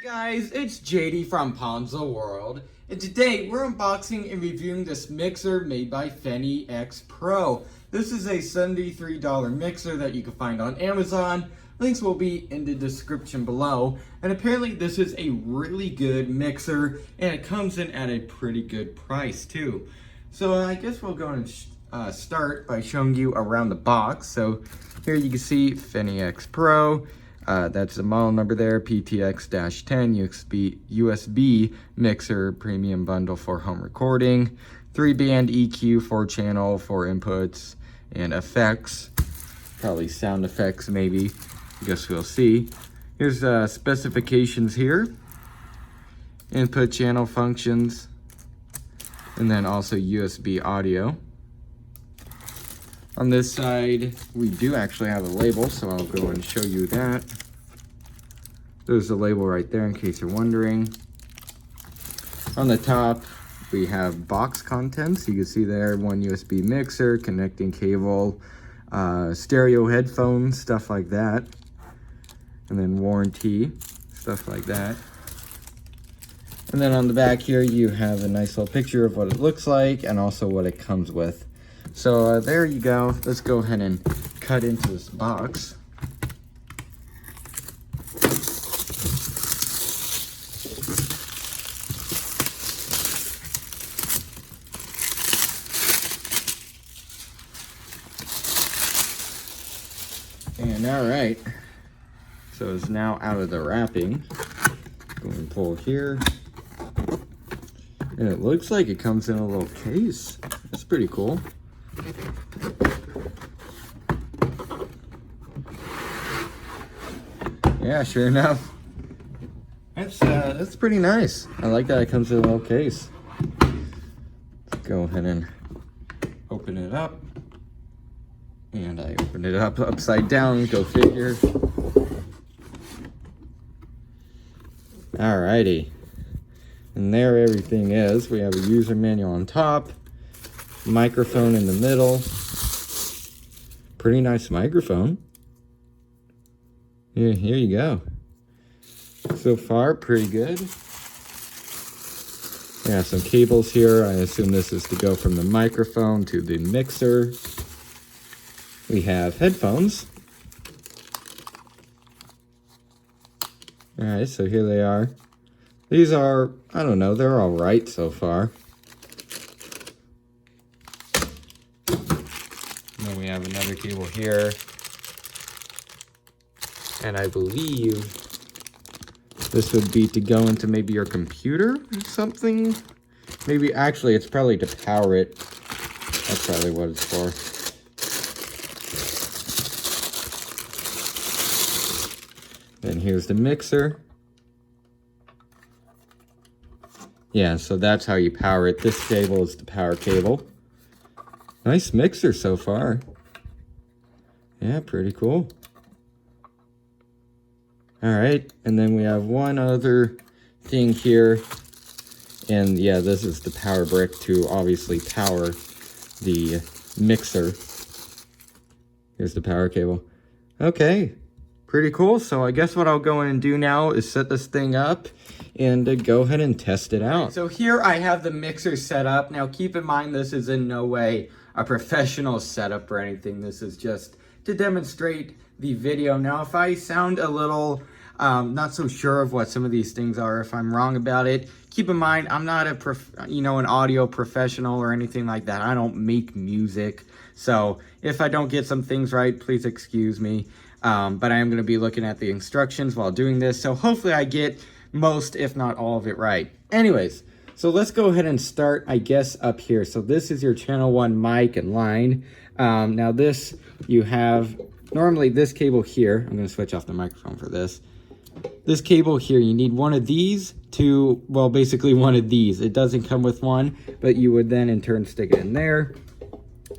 Guys, it's JD from Ponzo World, and today we're unboxing and reviewing this mixer made by Phenyx Pro. This is a $73 mixer that you can find on Amazon. Links will be in the description below, and apparently this is a really good mixer, and it comes in at a pretty good price too. So I guess we'll go and start by showing you around the box. So here you can see Phenyx Pro. That's the model number there, PTX-10 USB mixer premium bundle for home recording. 3-band EQ, 4-channel, 4 inputs, and effects. Probably sound effects maybe, I guess we'll see. Here's specifications here. Input channel functions, and then also USB audio. On this side, we do actually have a label, so I'll go and show you that. There's a label right there in case you're wondering. On the top, we have box contents. You can see there, one USB mixer, connecting cable, stereo headphones, stuff like that. And then warranty, stuff like that. And then on the back here, you have a nice little picture of what it looks like and also what it comes with. So there you go. Let's go ahead and cut into this box. And all right, so it's now out of the wrapping. Go and pull here. And it looks like it comes in a little case. That's pretty cool. Yeah, sure enough. That's pretty nice. I like that it comes in a little case. Let's go ahead and open it up. And I opened it up upside down, go figure. Alrighty. And there everything is. We have a user manual on top. Microphone in the middle. Pretty nice microphone. Yeah, here you go. So far, pretty good. Yeah, some cables here. I assume this is to go from the microphone to the mixer. We have headphones. All right, so here they are. These are, I don't know, they're all right so far. And then we have another cable here. And I believe this would be to go into maybe your computer or something. Maybe, actually, it's probably to power it. That's probably what it's for. Then here's the mixer. Yeah, so that's how you power it. This cable is the power cable. Nice mixer so far. Yeah, pretty cool. All right, and then we have one other thing here. And yeah, this is the power brick to obviously power the mixer. Here's the power cable. Okay, pretty cool. So I guess what I'll go in and do now is set this thing up and go ahead and test it out. So here I have the mixer set up. Now keep in mind, this is in no way a professional setup or anything. This is just to demonstrate the video. Now if I sound a little not so sure of what some of these things are, if I'm wrong about it, keep in mind I'm not an audio professional or anything like that. I don't make music, so if I don't get some things right, please excuse me. But I am going to be looking at the instructions while doing this, so hopefully I get most, if not all of it right. Anyways, so let's go ahead and start, I guess, up here. So this is your channel 1 mic and line. Now this, you have normally this cable here. I'm going to switch off the microphone for this. This cable here, you need one of these to, well, basically one of these. It doesn't come with one, but you would then in turn stick it in there.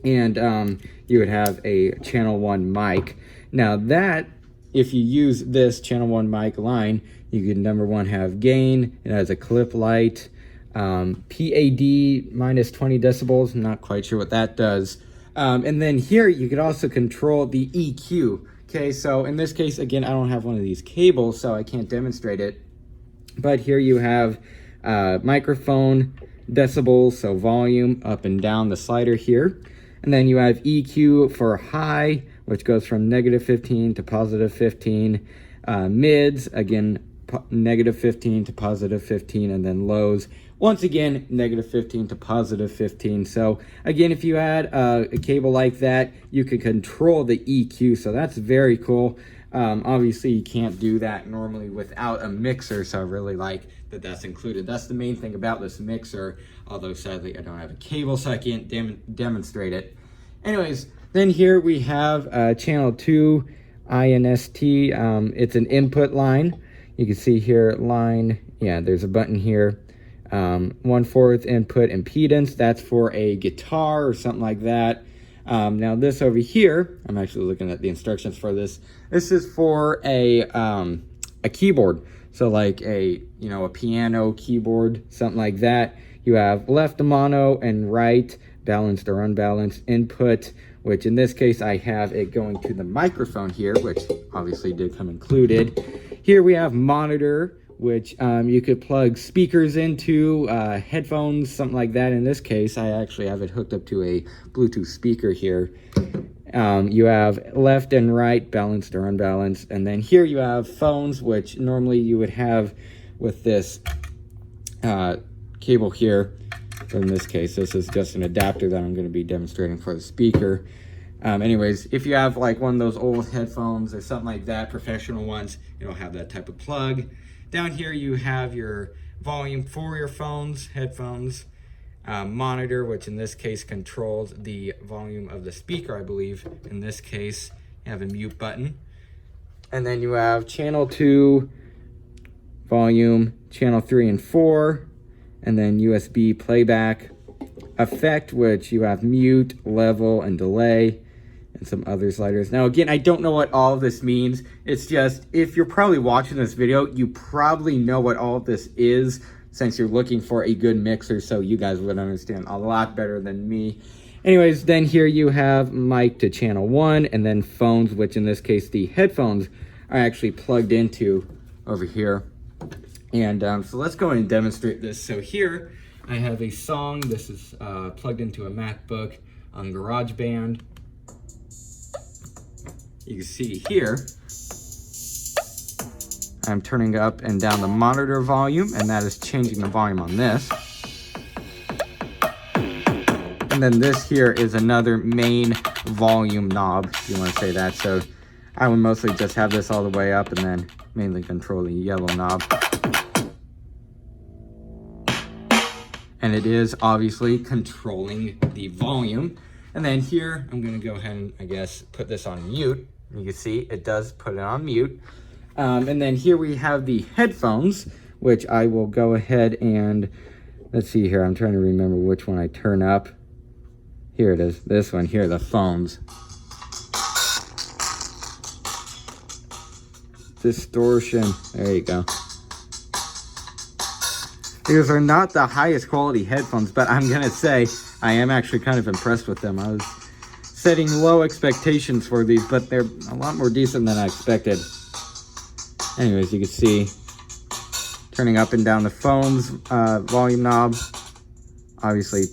And you would have a channel 1 mic. Now that, if you use this channel 1 mic line, you can, number one, have gain. It has a clip light. PAD minus 20 decibels. I'm not quite sure what that does. And then here you could also control the EQ. Okay, so in this case, again, I don't have one of these cables, so I can't demonstrate it. But here you have microphone, decibels, so volume up and down the slider here. And then you have EQ for high, which goes from -15 to +15. Mids, again, -15 to +15, and then lows, once again, -15 to +15. So again, if you had a cable like that, you could control the EQ. So that's very cool. Obviously, you can't do that normally without a mixer, so I really like that that's included. That's the main thing about this mixer, although sadly I don't have a cable, so I can't demonstrate it. Anyways, then here we have channel 2 INST. It's an input line. You can see here line, yeah, there's a button here. 1/4 input impedance. That's for a guitar or something like that. Now this over here, I'm actually looking at the instructions for this. This is for a keyboard. So like a piano keyboard, something like that. You have left mono and right, balanced or unbalanced input, which in this case I have it going to the microphone here, which obviously did come included. Here we have monitor, which you could plug speakers into, headphones, something like that. In this case, I actually have it hooked up to a Bluetooth speaker here. You have left and right, balanced or unbalanced. And then here you have phones, which normally you would have with this cable here. But in this case, this is just an adapter that I'm going to be demonstrating for the speaker. Anyways, if you have like one of those old headphones or something like that, professional ones, it'll have that type of plug. Down here you have your volume for your phones, headphones, monitor, which in this case controls the volume of the speaker, I believe. In this case, you have a mute button. And then you have channel 2, volume, channel 3 and 4, and then USB playback, effect, which you have mute, level, and delay, and some other sliders. Now again, I don't know what all of this means. It's just, if you're probably watching this video, you probably know what all of this is, since you're looking for a good mixer, so you guys would understand a lot better than me. Anyways, then here you have mic to channel 1, and then phones, which in this case the headphones are actually plugged into over here. And so let's go ahead and demonstrate this. So here I have a song. This is plugged into a MacBook on GarageBand. You can see here, I'm turning up and down the monitor volume, and that is changing the volume on this. And then this here is another main volume knob, if you want to say that. So I would mostly just have this all the way up and then mainly control the yellow knob. And it is obviously controlling the volume. And then here, I'm gonna go ahead and I guess put this on mute. You can see it does put it on mute. And then here we have the headphones, which I will go ahead and, let's see here, I'm trying to remember which one I turn up. Here it is, this one here, the phones. Distortion, there you go. These are not the highest quality headphones, but I'm gonna say I am actually kind of impressed with them. I was setting low expectations for these, but they're a lot more decent than I expected. Anyways, you can see turning up and down the phone's volume knob obviously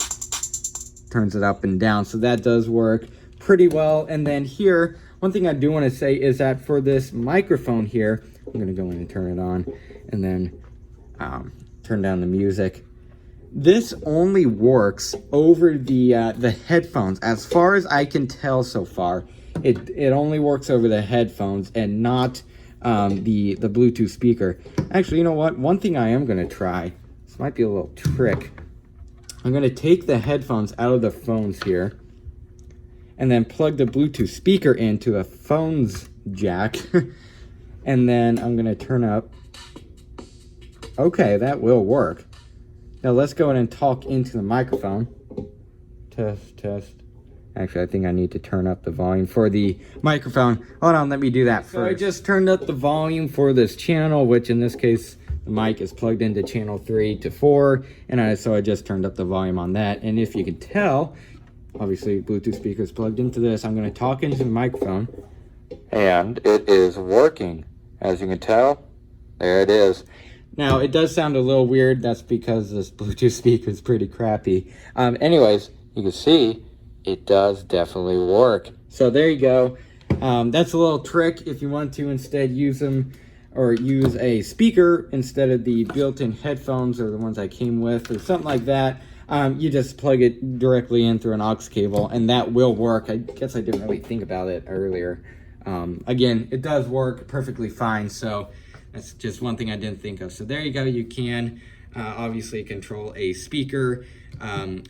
turns it up and down, so that does work pretty well. And then here, one thing I do want to say is that for this microphone here, I'm going to go in and turn it on and then turn down the music. This only works over the headphones. As far as I can tell so far, it only works over the headphones and not the Bluetooth speaker. Actually, you know what? One thing I am going to try, this might be a little trick. I'm going to take the headphones out of the phones here and then plug the Bluetooth speaker into the phone's jack. And then I'm going to turn up. Okay, that will work. Now let's go ahead and talk into the microphone. Test, test. Actually, I think I need to turn up the volume for the microphone. Hold on, let me do that first. So I just turned up the volume for this channel, which in this case, The mic is plugged into channel 3 to 4, and so I just turned up the volume on that. And if you can tell, obviously Bluetooth speaker is plugged into this. I'm going to talk into the microphone, and it is working. As you can tell, there it is. Now, it does sound a little weird. That's because this Bluetooth speaker is pretty crappy. Anyways, you can see it does definitely work. So there you go. That's a little trick if you want to instead use them, or use a speaker instead of the built-in headphones or the ones I came with or something like that. You just plug it directly in through an aux cable, and that will work. I guess I didn't really think about it earlier. Again, it does work perfectly fine, so that's just one thing I didn't think of. So there you go. You can obviously control a speaker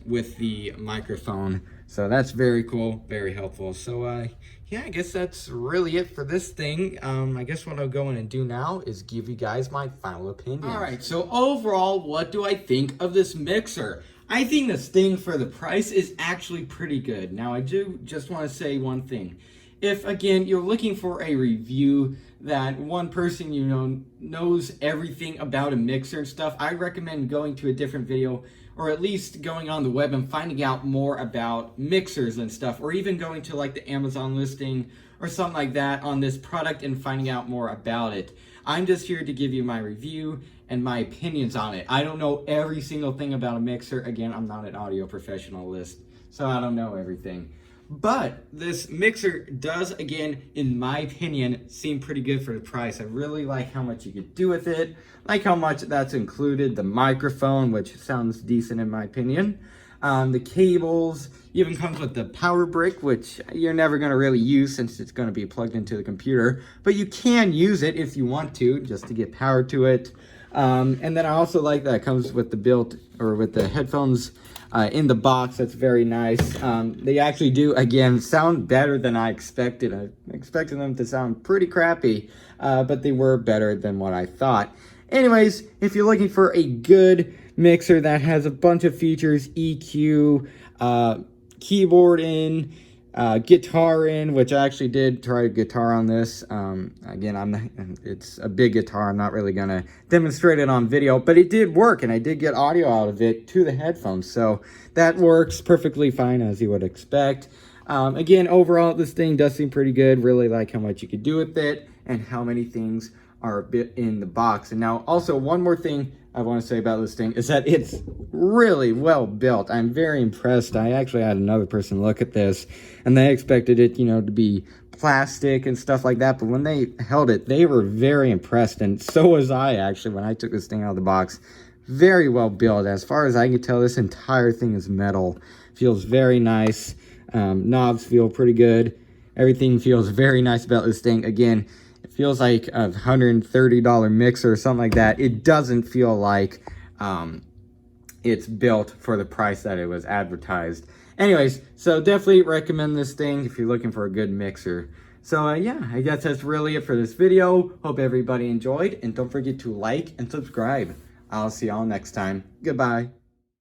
with the microphone. So that's very cool, very helpful. So yeah, I guess that's really it for this thing. I guess what I'll go in and do now is give you guys my final opinion. All right, so overall, what do I think of this mixer? I think this thing for the price is actually pretty good. Now, I do just want to say one thing. If, again, you're looking for a review that one person you know knows everything about a mixer and stuff, I recommend going to a different video, or at least going on the web and finding out more about mixers and stuff, or even going to like the Amazon listing or something like that on this product and finding out more about it. I'm just here to give you my review and my opinions on it. I don't know every single thing about a mixer. Again, I'm not an audio professionalist, so I don't know everything. But this mixer does, again, in my opinion, seem pretty good for the price. I really like how much you could do with it, like how much that's included, the microphone, which sounds decent in my opinion, the cables, even comes with the power brick, which you're never going to really use since it's going to be plugged into the computer, but you can use it if you want to, just to get power to it. And then I also like that it comes with the headphones in the box. That's very nice. They actually do, again, sound better than I expected. I expected them to sound pretty crappy, but they were better than what I thought. Anyways, if you're looking for a good mixer that has a bunch of features, EQ, keyboard in, guitar in, which I actually did try a guitar on this. Again, it's a big guitar. I'm not really going to demonstrate it on video, but it did work, and I did get audio out of it to the headphones. So that works perfectly fine, as you would expect. Again, overall, this thing does seem pretty good. Really like how much you could do with it and how many things are a bit in the box. And now also one more thing I want to say about this thing is that it's really well built. I'm very impressed. I actually had another person look at this and they expected it, to be plastic and stuff like that. But when they held it, they were very impressed. And so was I, actually, when I took this thing out of the box. Very well built. As far as I can tell, this entire thing is metal. Feels very nice. Knobs feel pretty good. Everything feels very nice about this thing. Again, it feels like a $130 mixer or something like that. It doesn't feel like it's built for the price that it was advertised. Anyways, so definitely recommend this thing if you're looking for a good mixer. So yeah, I guess that's really it for this video. Hope everybody enjoyed, and don't forget to like and subscribe. I'll see y'all next time. Goodbye.